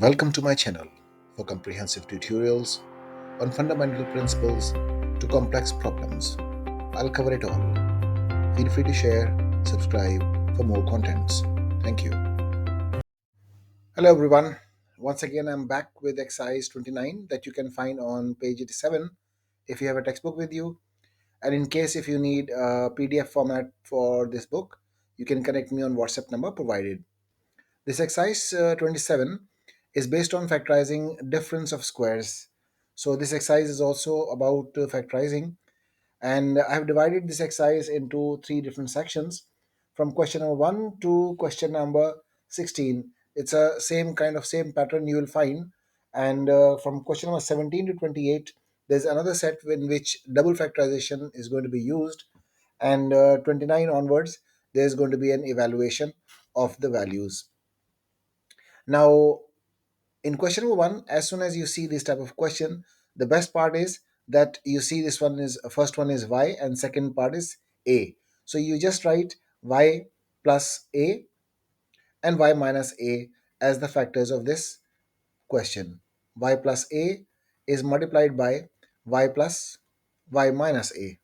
Welcome to my channel for comprehensive tutorials on fundamental principles to complex problems. I'll cover it all. Feel free to share, subscribe for more contents. Thank you. Hello everyone. Once again, I'm back with exercise 29 that you can find on page 87 if you have a textbook with you. And in case if you need a PDF format for this book, you can connect me on WhatsApp number provided. This exercise 27 is based on factorizing difference of squares. So this exercise is also about factorizing, and I have divided this exercise into three different sections from question number 1 to question number 16. It's a same pattern you will find, and from question number 17 to 28 there's another set in which double factorization is going to be used, and 29 onwards there's going to be an evaluation of the values. Now, in question number 1, as soon as you see this type of question, the best part is that you see this one is first one is y and second part is a. So you just write y plus a and y minus a as the factors of this question. Y plus a is multiplied by y plus y minus a.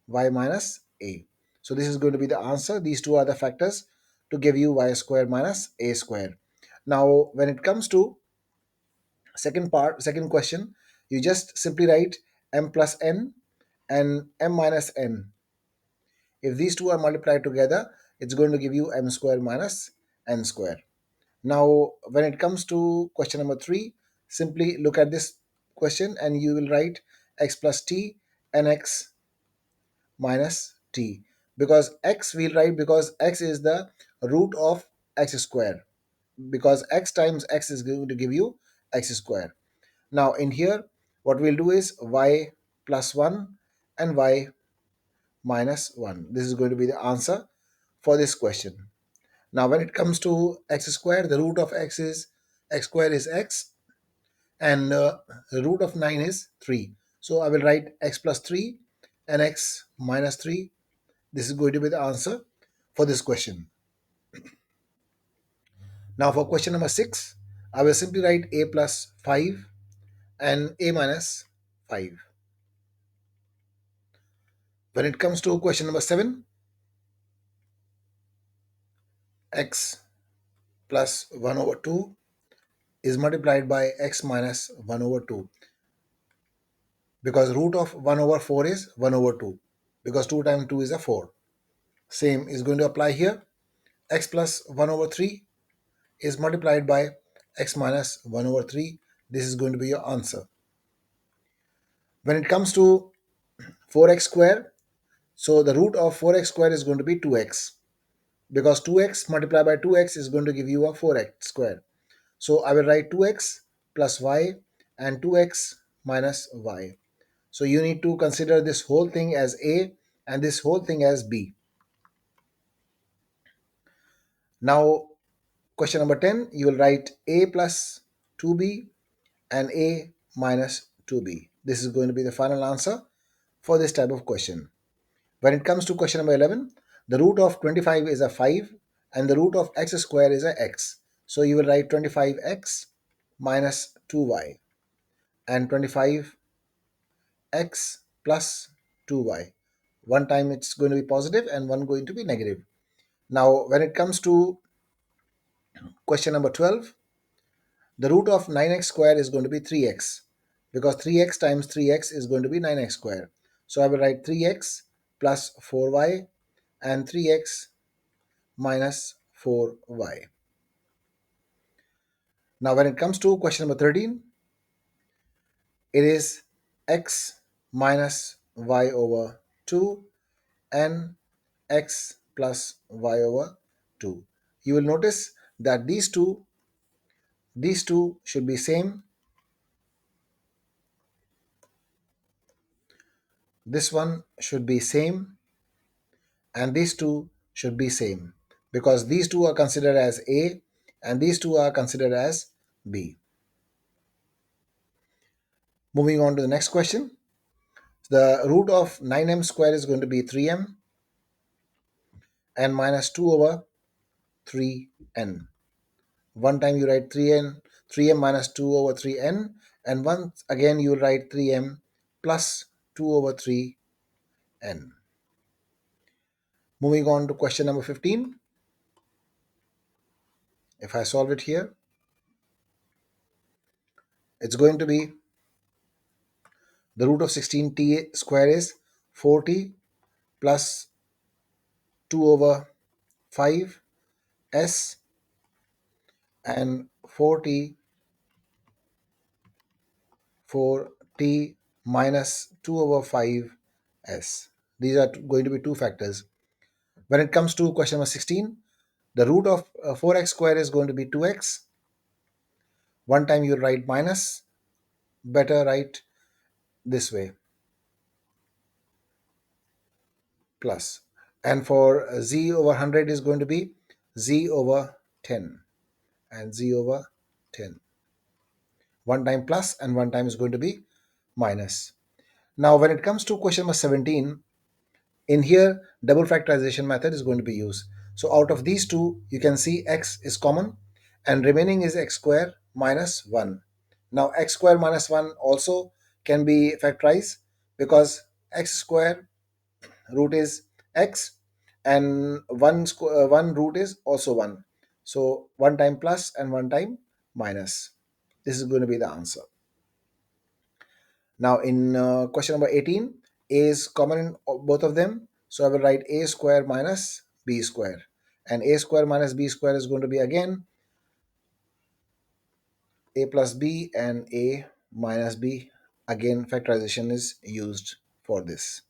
Y minus a. So this is going to be the answer. These two are the factors to give you y square minus a square. Now, when it comes to second question, you just simply write m plus n and m minus n. If these two are multiplied together, it's going to give you m square minus n square. Now, when it comes to question number 3, simply look at this question and you will write x plus t and x minus t, because x we'll write because x is the root of x square, because x times x is going to give you x square. Now in here, what we'll do is y plus 1 and y minus 1. This is going to be the answer for this question. Now when it comes to x square, the root of x square is x, and the root of 9 is 3. So I will write x plus 3 and x minus 3. This is going to be the answer for this question. Now for question number 6, I will simply write a plus 5 and a minus 5. When it comes to question number 7, x plus 1 over 2 is multiplied by x minus 1 over 2, because root of 1 over 4 is 1 over 2, because 2 times 2 is a 4. Same is going to apply here. X plus 1 over 3 is multiplied by x minus 1 over 3. This is going to be your answer. When it comes to 4x square, so the root of 4x square is going to be 2x, because 2x multiplied by 2x is going to give you a 4x square. So I will write 2x plus y and 2x minus y. So you need to consider this whole thing as a and this whole thing as b. Now question number 10, you will write a plus 2b and a minus 2b. This is going to be the final answer for this type of question. When it comes to question number 11, the root of 25 is a 5 and the root of x square is a x. So you will write 25x minus 2y and 25x plus 2y. One time it's going to be positive and one going to be negative. Now when it comes to question number 12, the root of 9x square is going to be 3x, because 3x times 3x is going to be 9x square. So I will write 3x plus 4y and 3x minus 4y. Now when it comes to question number 13, it is x minus y over 2 and x plus y over 2. You will notice that these two should be same. This one should be same and these two should be same, because these two are considered as a and these two are considered as b. Moving on to the next question. The root of 9m square is going to be 3m and minus 2 over 3n. One time you write 3m minus 2 over 3n, and once again you write 3m plus 2 over 3n. Moving on to question number 15. If I solve it here, it's going to be the root of 16t square is 40 plus 2 over 5 s, and 40 for t minus 2 over 5 s. These are going to be two factors. When it comes to question number 16, the root of 4x square is going to be 2x. One time you write minus, better write this way, plus. And for z over 100 is going to be z over 10, and z over 10. One time plus and one time is going to be minus. Now when it comes to question number 17, in here double factorization method is going to be used. So out of these two, you can see x is common and remaining is x square minus 1. Now x square minus 1 also can be factorized, because x square root is x, and one root is also 1. So one time plus and one time minus. This is going to be the answer. Now in question number 18, a is common in both of them. So I will write a square minus b square. And a square minus b square is going to be again a plus b and a minus b. Again, factorization is used for this.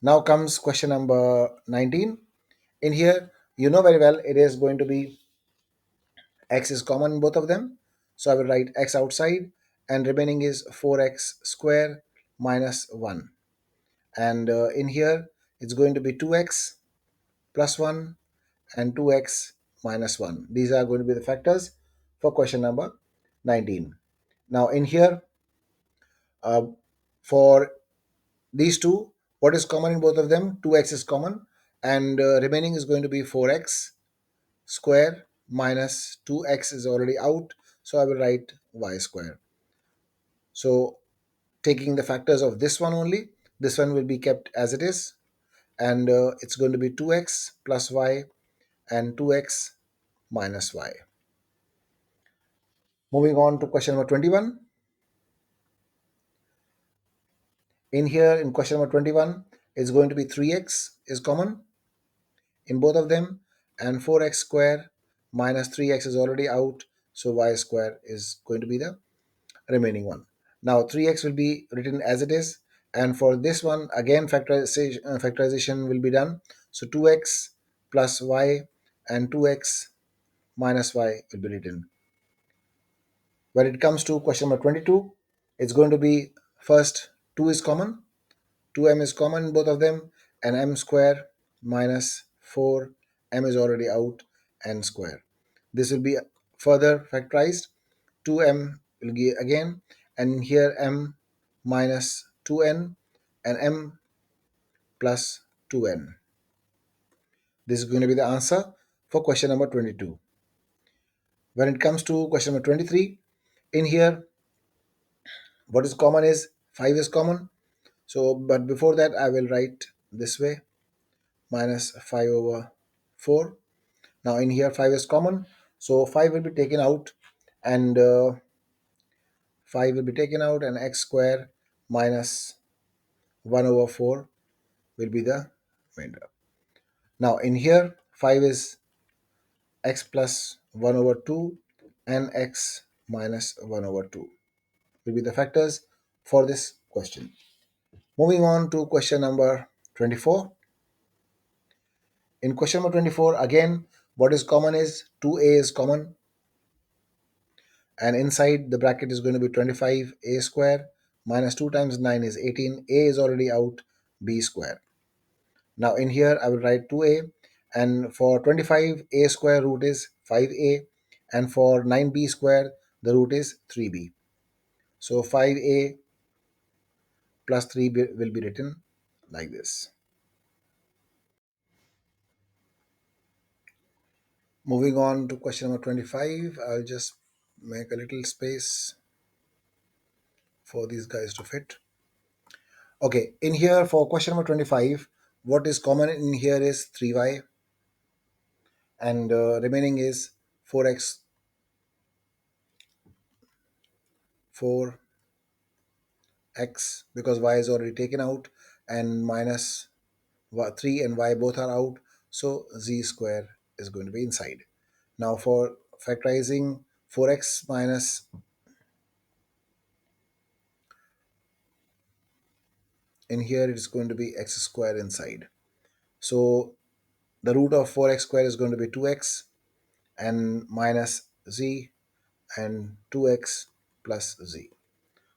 Now comes question number 19. In here, you know very well it is going to be x is common in both of them. So I will write x outside, and remaining is 4x square minus 1. And in here it's going to be 2x plus 1 and 2x minus 1. These are going to be the factors for question number 19. Now in here, uh, for these two, what is common in both of them? 2x is common, and remaining is going to be 4x square minus 2x is already out, so I will write y square. So taking the factors of this one only, this one will be kept as it is, and it's going to be 2x plus y and 2x minus y. Moving on to question number 21. In here, in question number 21, it's going to be 3x is common in both of them, and 4x square minus 3x is already out, so y square is going to be the remaining one. Now 3x will be written as it is, and for this one again factorization will be done. So 2x plus y and 2x minus y will be written. When it comes to question number 22, it's going to be first 2 is common, 2m is common in both of them, and m square minus 4m is already out, n square. This will be further factorized. 2m will be again, and here m minus 2n and m plus 2n. This is going to be the answer for question number 22. When it comes to question number 23, in here what is common is 5 is common. So, but before that, I will write this way, minus 5 over 4. Now, in here, 5 is common. So, 5 will be taken out, and 5 will be taken out, and x square minus 1 over 4 will be the remainder. Now, in here, 5 is x plus 1 over 2, and x minus 1 over 2 will be the factors for this question. Moving on to question number 24. In question number 24, again, what is common is 2a is common, and inside the bracket is going to be 25a square minus 2 times 9 is 18. A is already out, b square. Now in here, I will write 2a, and for 25, a square root is 5a, and for 9b square, the root is 3b. So 5a plus 3 will be written like this. Moving on to question number 25, I'll just make a little space for these guys to fit. Okay, in here for question number 25, what is common in here is 3y, and remaining is 4x, 4x, because y is already taken out, and minus 3 and y both are out, so z square is going to be inside. Now for factorizing 4x minus, in here it's going to be x square inside. So the root of 4x square is going to be 2x and minus z and 2x plus z.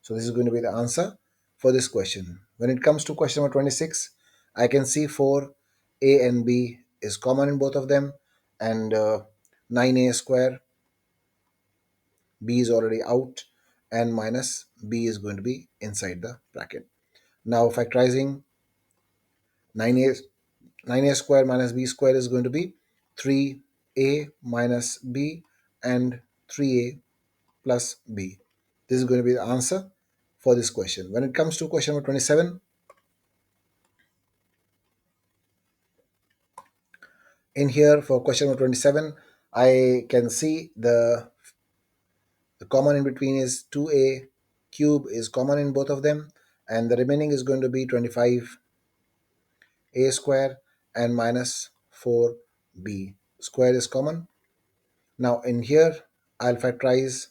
So this is going to be the answer for this question. When it comes to question number 26, I can see 4a and b is common in both of them, and 9a square, b is already out, and minus b is going to be inside the bracket. Now factorizing 9a 9a square minus b square is going to be 3a minus b and 3a plus b. This is going to be the answer for this question. When it comes to question number 27, in here for question number 27, I can see the common in between is 2a cube is common in both of them, and the remaining is going to be 25a square and minus 4b square is common. Now in here, I'll factorize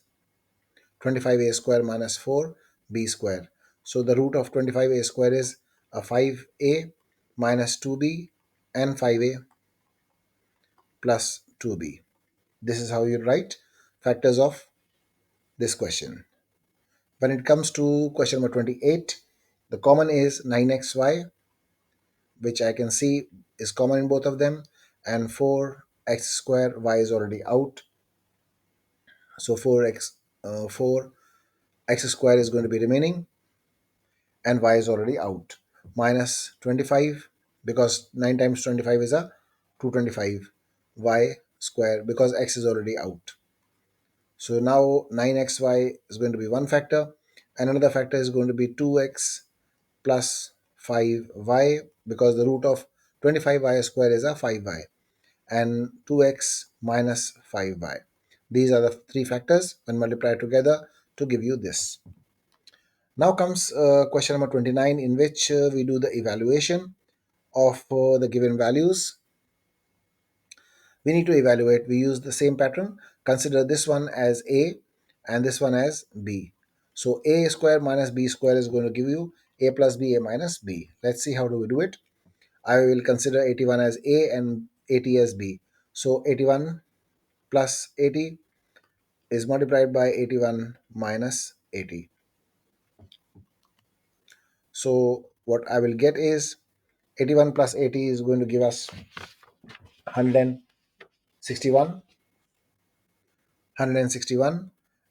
25a square minus 4b square. So the root of 25a square is a 5a minus 2b and 5a plus 2b. This is how you write factors of this question. When it comes to question number 28, the common is 9xy, which I can see is common in both of them, and 4x square, y is already out. So 4x square is going to be remaining, and y is already out. Minus 25, because 9 times 25 is a 225, y square, because x is already out. So now 9xy is going to be one factor, and another factor is going to be 2x plus 5y, because the root of 25y square is a 5y, and 2x minus 5y. These are the three factors when multiplied together to give you this. Now comes question number 29, in which we do the evaluation of the given values. We need to evaluate. We use the same pattern. Consider this one as a and this one as b. So a square minus b square is going to give you a plus b, a minus b. Let's see how do we do it. I will consider 81 as a and 80 as b. So 81 plus 80 is multiplied by 81 minus 80. So what I will get is 81 plus 80 is going to give us 161,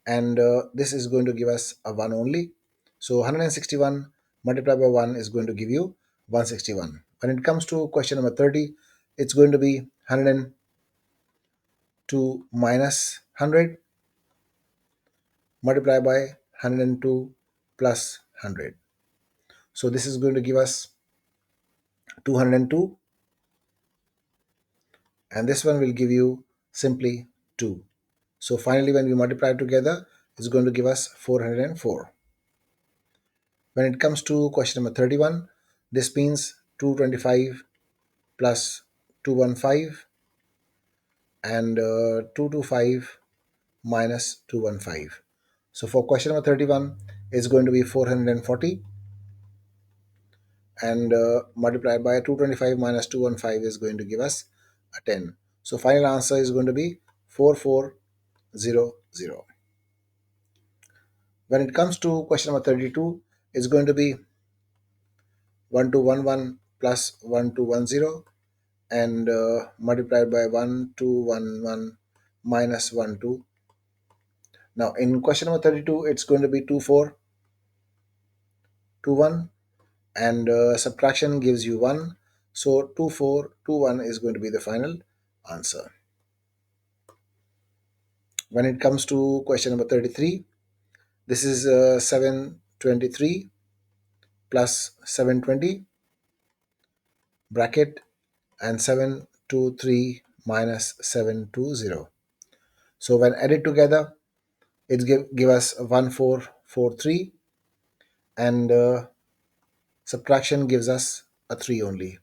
and this is going to give us a 1 only. So 161 multiplied by 1 is going to give you 161. When it comes to question number 30, it's going to be 102 minus 100 multiplied by 102 plus 100. So this is going to give us 202, and this one will give you simply 2. So finally, when we multiply together, it's going to give us 404. When it comes to question number 31, this means 225 plus 215 and 225 minus 215. So for question number 31, it's going to be 440, and multiplied by 225 minus 215 is going to give us a 10. So final answer is going to be 4400. When it comes to question number 32, it's going to be 1211 plus 1210 and multiplied by 1211 minus 12. Now in question number 32, it's going to be 2421, and subtraction gives you 1. So 2421 is going to be the final answer. When it comes to question number 33, this is 723 plus 720 bracket and 723 minus 720. So when added together, it give us 1443, and subtraction gives us a 3 only.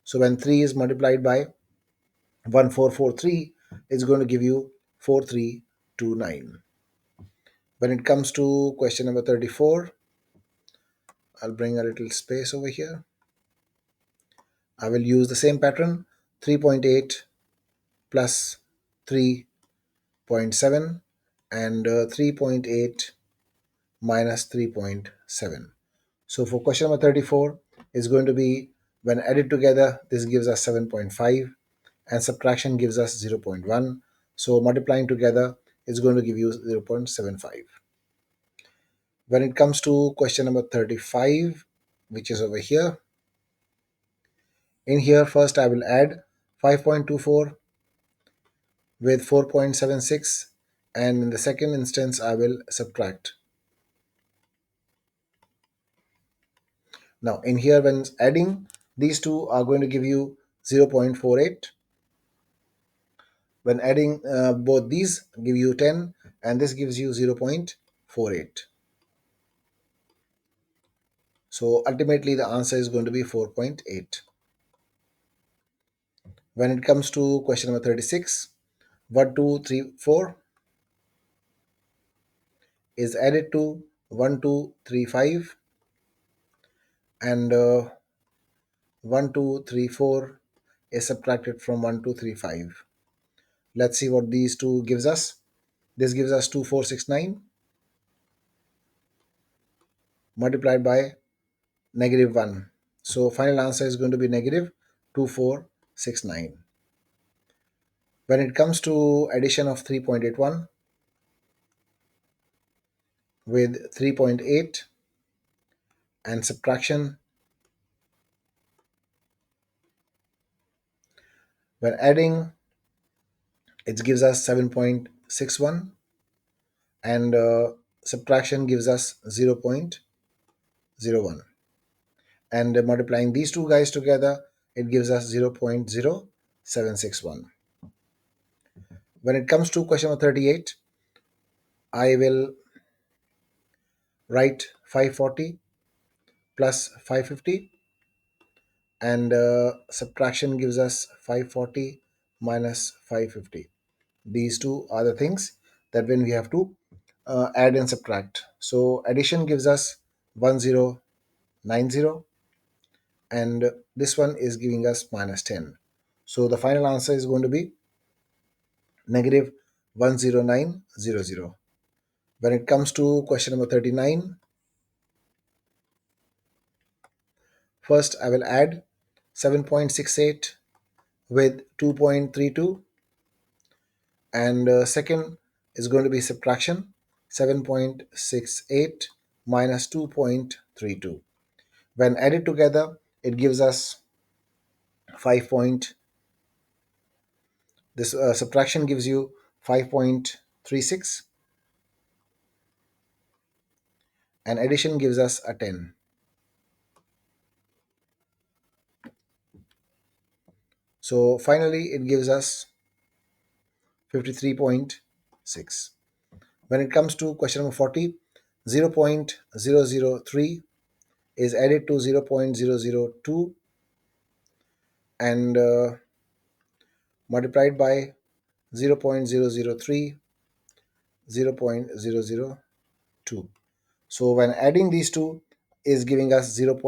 So when 3 is multiplied by 1443, it's going to give you 4329. When it comes to question number 34, I'll bring a little space over here. I will use the same pattern, 3.8 plus 3.7 and 3.8 minus 3.7. So for question number 34, it's going to be when added together, this gives us 7.5 and subtraction gives us 0.1. So multiplying together is going to give you 0.75. When it comes to question number 35, which is over here, in here first I will add 5.24 with 4.76, and in the second instance I will subtract. Now in here when adding, these two are going to give you 0.48. When adding both these give you 10, and this gives you 0.48. So ultimately the answer is going to be 4.8. When it comes to question number 36, 1, 2, 3, 4 is added to 1, 2, 3, 5, and 1, 2, 3, 4 is subtracted from 1, 2, 3, 5. Let's see what these two gives us. This gives us 2469 multiplied by negative 1. So final answer is going to be negative 2469. When it comes to addition of 3.81 with 3.8 and subtraction, when adding, it gives us 7.61, and subtraction gives us 0.01, and multiplying these two guys together, it gives us 0.0761. When it comes to question number 38, I will write 540 plus 550, and subtraction gives us 540 minus 550. These two are the things that when we have to add and subtract. So addition gives us 1090, and this one is giving us minus 10. So the final answer is going to be negative 10900. When it comes to question number 39, first I will add 7.68 with 2.32, and second is going to be subtraction, 7.68 minus 2.32. When added together, it gives us 5 point, this subtraction gives you 5.36, and addition gives us a 10. So finally it gives us 53.6. When it comes to question number 40, 0.003 is added to 0.002 and multiplied by 0.003, 0.002. So when adding these two is giving us 0.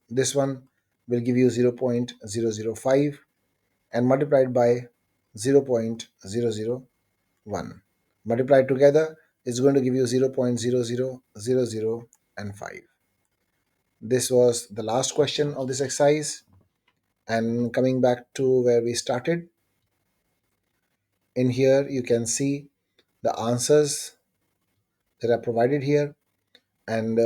This one will give you 0.005, and multiplied by 0.001. Multiplied together is going to give you 0.0000 and 5. This was the last question of this exercise. And coming back to where we started, in here you can see the answers that are provided here, and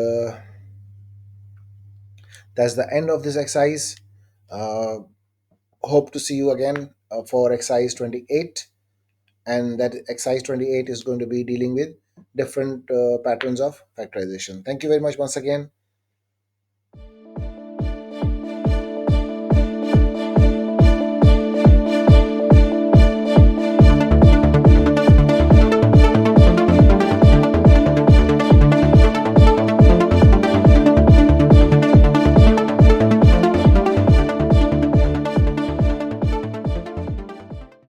that's the end of this exercise. uh, Hope to see you again for exercise 28. and that exercise 28 is going to be dealing with different patterns of factorization. Thank you very much once again.